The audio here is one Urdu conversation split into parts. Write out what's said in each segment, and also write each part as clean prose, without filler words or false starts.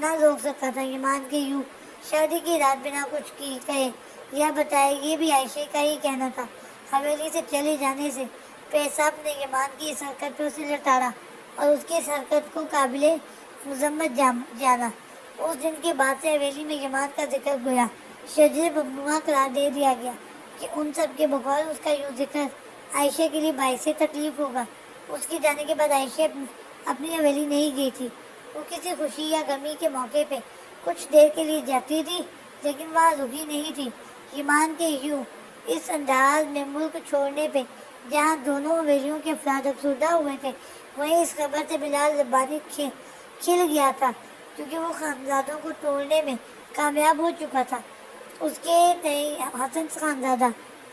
نہ روک سکا تھا ایمان کے یوں شادی کی رات بنا کچھ کی کہے یا بتائے. یہ بھی عائشہ کا ہی کہنا تھا. حویلی سے چلے جانے سے پیصاف نے ایمان کی اس حرکت پہ اسے لٹاڑا اور اس کی اس حرکت کو قابل مذمت جانا. اس دن کے بعد سے حویلی میں ایمان کا ذکر گویا شجر ممنوعہ قرار دے دیا گیا کہ ان سب کے بغیر اس کا یوں ذکر عائشہ کے لیے باعث تکلیف ہوگا. اس کے جانے کے بعد عائشہ اپنی حویلی نہیں گئی تھی. وہ کسی خوشی یا غمی کے موقع پہ کچھ دیر کے لیے جاتی تھی لیکن وہاں رکی نہیں تھی. ایمان کے یوں اس انداز میں ملک چھوڑنے پہ جہاں دونوں حویلیوں کے افراد افسردہ ہوئے تھے وہیں اس خبر سے بلال زبانی کھل گیا تھا کیونکہ وہ خانزادوں کو توڑنے میں کامیاب ہو چکا تھا. اس کے تئیں حسن خانزادہ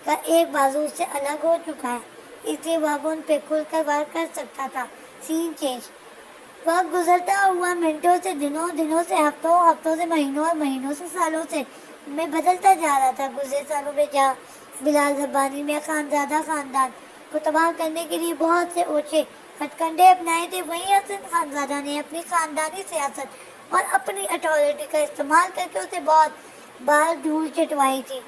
کا ایک بازو اس سے الگ ہو چکا ہے اس لیے وہ اب ان پہ کھل کر وار کر سکتا تھا. سین چینج. وقت گزرتا ہوا منٹوں سے دنوں، دنوں سے ہفتوں، ہفتوں سے مہینوں اور مہینوں سے سالوں سے میں بدلتا جا رہا تھا. گزرے سالوں میں جہاں بلال زبانی میں خانزادہ خاندان کو تباہ کرنے کے لیے بہت سے اوچھے ہتھ کنڈے اپنائے تھے وہیں حسن خانزادہ نے اپنی خاندانی سیاست اور اپنی اتھارٹی کا استعمال کر کے اسے بہت بار دھول چٹوائی تھی.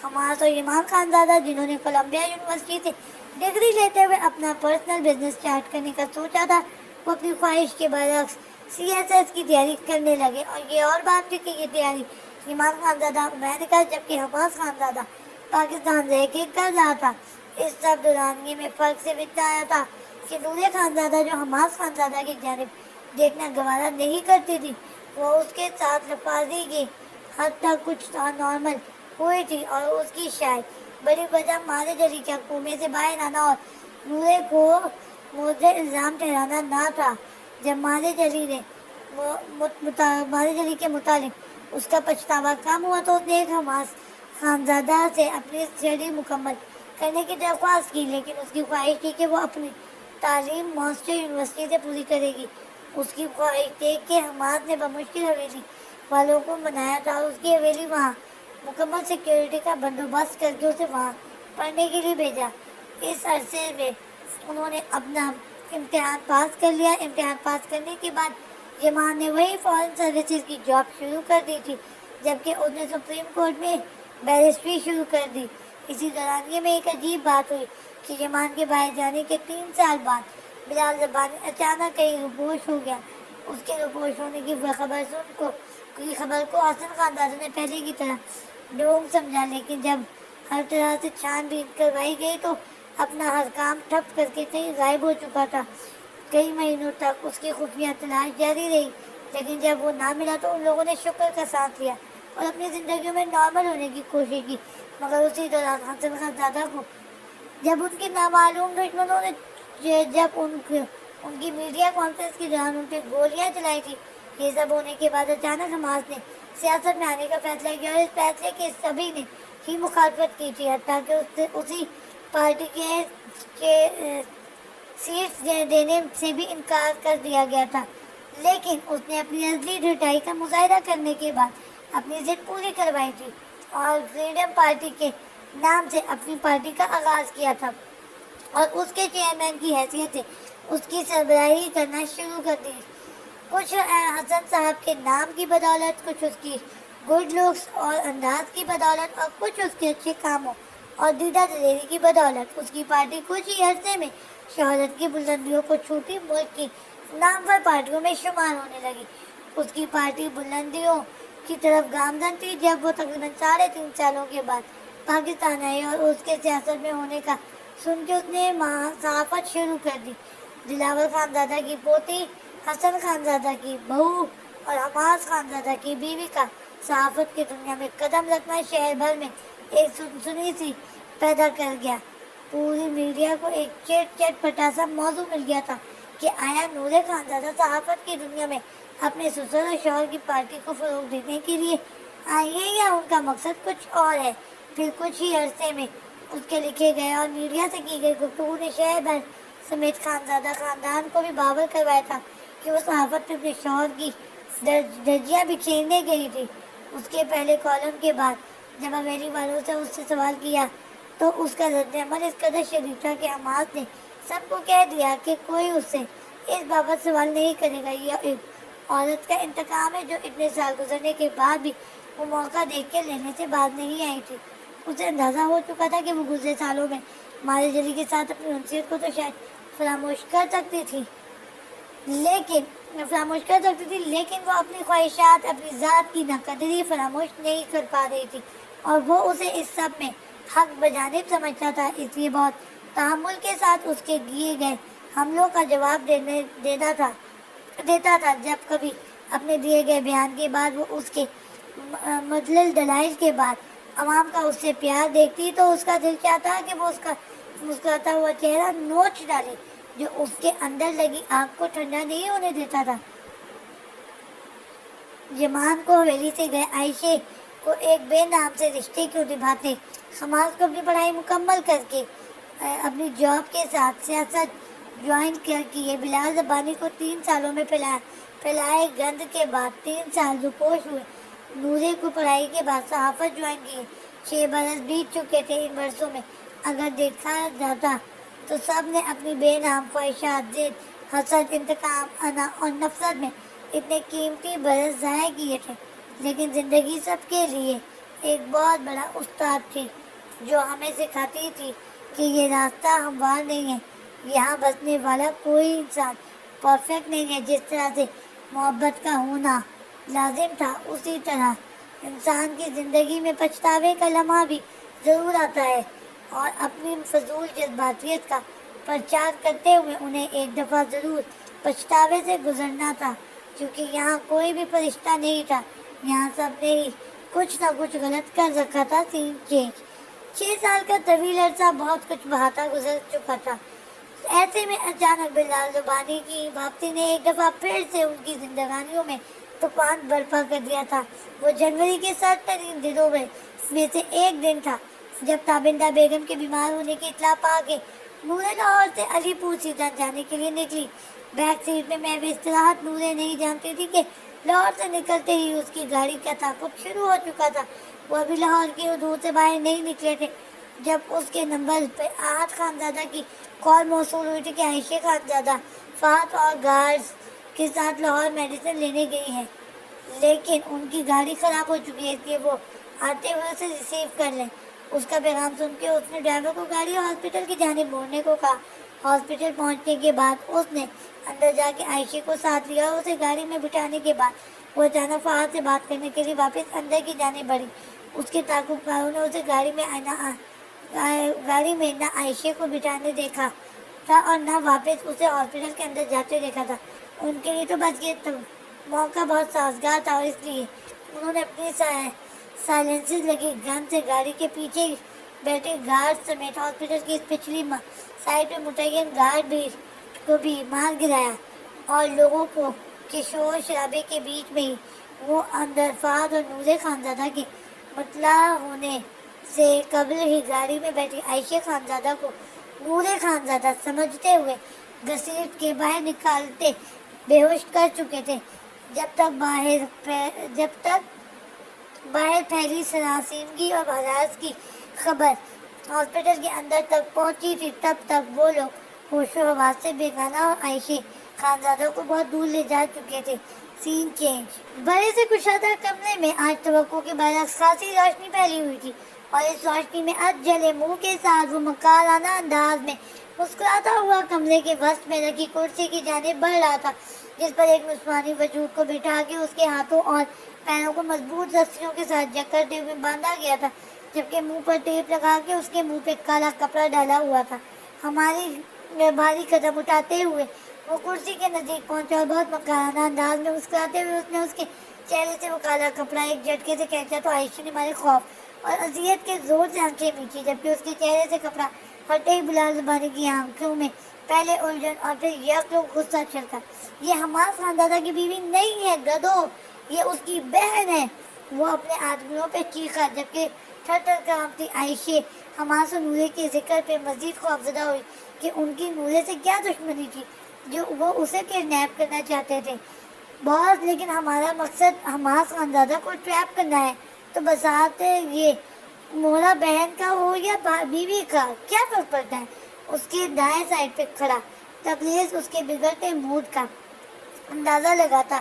حماس اور ایمان خانزادہ جنہوں نے کولمبیا یونیورسٹی سے ڈگری لیتے ہوئے اپنا پرسنل بزنس اسٹارٹ کرنے کا سوچا تھا وہ اپنی خواہش کے برعکس سی ایس ایس کی تیاری کرنے لگے. اور یہ اور بات تھی کہ یہ تیاری ایمان خانزادہ امریکہ جبکہ حماس خانزادہ پاکستان رہ کے کر رہا تھا. اس سب دورانیے میں فرق سے اتنا آیا تھا کہ نورے خانزادہ جو حماس خانزادہ کی جانب دیکھنا گوارا نہیں کرتی تھی وہ اس کے ساتھ لفاظی کی حد تک کچھ نارمل ہوئی تھی. اور اس کی شاید بڑی وجہ ماجد علی کے کنویں سے باہر آنا اور نورے کو موضع الزام ٹھہرانا نہ تھا. جب ماجد علی کے متعلق اس کا پچھتاوا کم ہوا تو اس نے ایک حماس خانزادہ سے اپنی اسٹڈی مکمل کرنے کی درخواست کی لیکن اس کی خواہش تھی کہ وہ اپنی تعلیم مانچسٹر یونیورسٹی سے پوری کرے گی. اس کی خواہش دیکھ کے حماس نے بمشکل حویلی والوں کو منایا تھا اور اس کی حویلی وہاں مکمل سیکیورٹی کا بندوبست کر کے اسے وہاں پڑھنے کے لیے بھیجا. اس عرصے میں انہوں نے اپنا امتحان پاس کر لیا. امتحان پاس کرنے کے بعد ایمان نے وہی فارن سروسز کی جاب شروع کر دی تھی جبکہ اس نے سپریم کورٹ میں بیرسٹری شروع کر دی. اسی دورانیے میں ایک عجیب بات ہوئی کہ ایمان کے باہر جانے کے 3 سال بعد بلال زبانی اچانک کہیں روپوش ہو گیا. اس کے روپوش ہونے کی خبر کو حسن خانزادہ نے پہلے کی طرح ڈھونگ سمجھا لیکن جب ہر طرح سے چھان بین کروائی گئی تو اپنا ہر کام ٹھپ کر کے کہیں غائب ہو چکا تھا. کئی مہینوں تک اس کی خفیہ تلاش جاری رہی لیکن جب وہ نہ ملا تو ان لوگوں نے شکر کا ساتھ لیا اور اپنی زندگیوں میں نارمل ہونے کی کوشش کی. مگر اسی دوران حسن خانزادہ کو جب ان کے نامعلوم دشمنوں نے جب ان کی میڈیا کانفرنس کے دوران ان پہ گولیاں چلائی تھی. یہ سب ہونے کے بعد اچانک حماس نے سیاست میں آنے کا فیصلہ کیا اور اس فیصلے کے سبھی نے ہی مخالفت کی تھی حتیٰ کہ اسی پارٹی کے سیٹس دینے سے بھی انکار کر دیا گیا تھا. لیکن اس نے اپنی اصلی ڈٹائی کا مظاہرہ کرنے کے بعد اپنی ضد پوری کروائی تھی اور فریڈم پارٹی کے نام سے اپنی پارٹی کا آغاز کیا تھا اور اس کے چیئرمین کی حیثیت سے اس کی سربراہی کرنا شروع کر دی. کچھ حسن صاحب کے نام کی بدولت کچھ اس کی گڈ لکس اور انداز کی بدولت اور کچھ اس کے اچھے کاموں اور دیدہ دلیری کی بدولت اس کی پارٹی کچھ ہی عرصے میں شہرت کی بلندیوں کو چھوٹی ملک کی نامور پارٹیوں میں شمار ہونے لگی. اس کی پارٹی بلندیوں کی طرف گامزن تھی جب وہ تقریباً 3.5 سالوں کے بعد پاکستان آئی اور اس کے سیاست میں ہونے کا سن کے اس نے صحافت شروع کر دی. دلاور خانزادہ کی پوتی حسن خانزادہ کی بہو اور حماس خانزادہ کی بیوی کا صحافت کی دنیا میں قدم رکھنا شہر بھر میں ایک سنسنی سی پیدا کر گیا. پوری میڈیا کو ایک چٹ پٹا سا موضوع مل گیا تھا کہ آیا نورے خانزادہ صحافت کی دنیا میں اپنے سسر اور شوہر کی پارٹی کو فروغ دینے کے لیے آئی ہے یا ان کا مقصد کچھ اور ہے. پھر کچھ ہی عرصے میں اس کے لکھے گئے اور میڈیا سے کی گئی گفتگو نے شہر بھر سمیت خانزادہ خاندان کو بھی باور کروایا تھا کہ وہ صحافت میں اپنے شوہر کی درجیاں بکھیرنے گئی تھی. اس کے پہلے کالم کے بعد جب حویلی والوں سے اس سے سوال کیا تو اس کا رد عمل اس قدر شدید تھا کہ حماس نے سب کو کہہ دیا کہ کوئی اس سے اس بابت سوال نہیں کرے گا. عورت کا انتقام ہے جو اتنے سال گزرنے کے بعد بھی وہ موقع دیکھ کے لینے سے باز نہیں آئی تھی۔ اسے اندازہ ہو چکا تھا کہ وہ گزرے سالوں میں مارے جلی کے ساتھ اپنی انسیت کو تو شاید فراموش کر سکتی تھی، لیکن وہ اپنی خواہشات، اپنی ذات کی ناقدری فراموش نہیں کر پا رہی تھی، اور وہ اسے اس سب میں حق بجانب سمجھتا تھا، اس لیے بہت تحمل کے ساتھ اس کے کیے گئے حملوں کا جواب دیتا تھا۔ جب کبھی اپنے دیے گئے بیان کے بعد وہ اس کے مدلل دلائل کے بعد عوام کا اس سے پیار دیکھتی تو اس کا دل چاہتا کہ وہ اس کا مسکراتا ہوا چہرہ نوچ ڈالے جو اس کے اندر لگی آگ کو ٹھنڈا نہیں ہونے دیتا تھا۔ جمان کو حویلی سے گئے عائشے کو ایک بے نام سے رشتے کیوں نبھاتے؟ حماس کو اپنی پڑھائی مکمل کر کے اپنی جاب کے ساتھ سیاست جوائن کر کی بلال زبانی کو 3 سالوں میں پھیلائے گند کے بعد 3 سال روپوش ہوئے، نورے کو پڑھائی کے بعد صحافت جوائن کی، 6 برس بیت چکے تھے۔ ان برسوں میں اگر دیکھا جاتا تو سب نے اپنی بے نام خواہشات، ضد، حسد، انتقام، انا اور نفرت میں اتنے قیمتی برس ضائع کیے تھے، لیکن زندگی سب کے لیے ایک بہت بڑا استاد تھی جو ہمیں سکھاتی تھی کہ یہ راستہ ہموار نہیں ہے، یہاں بسنے والا کوئی انسان پرفیکٹ نہیں ہے۔ جس طرح سے محبت کا ہونا لازم تھا، اسی طرح انسان کی زندگی میں پچھتاوے کا لمحہ بھی ضرور آتا ہے، اور اپنی فضول جذباتیت کا پرچار کرتے ہوئے انہیں ایک دفعہ ضرور پچھتاوے سے گزرنا تھا، کیونکہ یہاں کوئی بھی فرشتہ نہیں تھا، یہاں سب نے ہی کچھ نہ کچھ غلط کر رکھا تھا۔ سین چینج 6 سال کا طویل عرصہ بہت کچھ بہاتا گزر چکا تھا۔ ایسے میں اچانک بلال زبانی کی واپسی نے ایک دفعہ پھر سے ان کی زندگانیوں میں طوفان برپا کر دیا تھا۔ وہ جنوری کے سرد ترین دنوں میں سے ایک دن تھا جب تابندہ بیگم کے بیمار ہونے کی اطلاع پا کے نورے لاہور سے علی پور سیدھا جانے کے لیے نکلی۔ بیک سیٹ میں محو استراحت نورے نہیں جانتی تھی کہ لاہور سے نکلتے ہی اس کی گاڑی کا تعاقب شروع ہو چکا تھا۔ وہ ابھی لاہور کی حدود سے باہر نہیں نکلے تھے جب اس کے نمبر پہ آحت خانزادہ کی کال موصول ہوئی تھی کہ عائشہ خانزادہ فہد اور گارڈز کے ساتھ لاہور میڈیسن لینے گئی ہیں، لیکن ان کی گاڑی خراب ہو چکی ہے، اس لیے وہ آتے ہوئے اسے ریسیو کر لیں۔ اس کا پیغام سن کے اس نے ڈرائیور کو گاڑی ہاسپٹل کی جانب موڑنے کو کہا۔ ہاسپٹل پہنچنے کے بعد اس نے اندر جا کے عائشہ کو ساتھ لیا اور اسے گاڑی میں بٹھانے کے بعد وہ اچانک فہد سے بات کرنے کے لیے واپس اندر کی جانب بڑھی۔ اس کے تعاقب کاروں نے اسے گاڑی میں نہ عائشہ کو بٹھانے دیکھا تھا اور نہ واپس اسے ہاسپٹل کے اندر جاتے دیکھا تھا۔ ان کے لیے تو بس یہ موقع بہت سازگار تھا، اور اس لیے انہوں نے اپنی سائلنسر لگی گن سے گاڑی کے پیچھے بیٹھے گارڈ سمیت ہاسپٹل کی اس پچھلی سائڈ پہ متعین گارڈ کو بھی مار گرایا، اور لوگوں کے شور شرابے کے بیچ میں ہی وہ اندر فہد اور نورے خانزادہ کے مطلع ہونے سے قبل ہی گاڑی میں بیٹھی عائشہ خانزادہ کو نورے خانزادہ سمجھتے ہوئے گھسیٹ کے باہر نکالتے بے ہوش کر چکے تھے۔ جب تک باہر پھیلی سراسیمگی اور ہراس کی خبر ہاسپٹل کے اندر تک پہنچی تھی، تب تک وہ لوگ ہوش و حواس سے بیگانہ اور عائشہ خانزادہ کو بہت دور لے جا چکے تھے۔ سین چینج بڑے سے کشادہ کمرے میں آج توقع کے برعکس خاصی روشنی پھیلی ہوئی تھی، اور اس روشنی میں جلے منہ کے ساتھ وہ مکارانہ انداز میں مسکراتا ہوا کمرے کے وسط میں رکھی کرسی کی جانب بڑھ رہا تھا، جس پر ایک نسوانی وجود کو بٹھا کے اس کے ہاتھوں اور پیروں کو مضبوط رسیوں کے ساتھ جکڑتے ہوئے باندھا گیا تھا، جبکہ منہ پر ٹیپ لگا کے اس کے منہ پہ کالا کپڑا ڈالا ہوا تھا۔ ہماری بھاری قدم اٹھاتے ہوئے وہ کرسی کے نزدیک پہنچا اور بہت مکارانہ انداز میں مسکراتے ہوئے اس نے اس کے چہرے سے وہ کالا کپڑا ایک جھٹکے سے کھینچا تو عائشہ نے مارے خوف اور اذیت کے زور سے آنکھیں میچی، جبکہ اس کے چہرے سے کپڑا ہٹے ہی بلال زبانی کی آنکھوں میں پہلے الجھن اور پھر یکلوگ غصہ چھلکا۔ یہ حماس خانزادہ کی بیوی نہیں ہے گدھو، یہ اس کی بہن ہے، وہ اپنے آدمیوں پہ چیخا، جبکہ تھر تھر کانپتی عائشہ حماس و نورے کے ذکر پہ مزید خوفزدہ ہوئی کہ ان کی نورے سے کیا دشمنی تھی جو وہ اسے کڈنیپ کرنا چاہتے تھے۔ بہت، لیکن ہمارا مقصد حماس خانزادہ کو ٹریپ کرنا ہے، تو بساط یہ مولا بہن کا ہو یا بیوی کا کیا فرق پڑتا ہے؟ اس کے دائیں سائڈ پہ کھڑا تبریز اس کے بگڑتے موڈ کا اندازہ لگاتا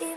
3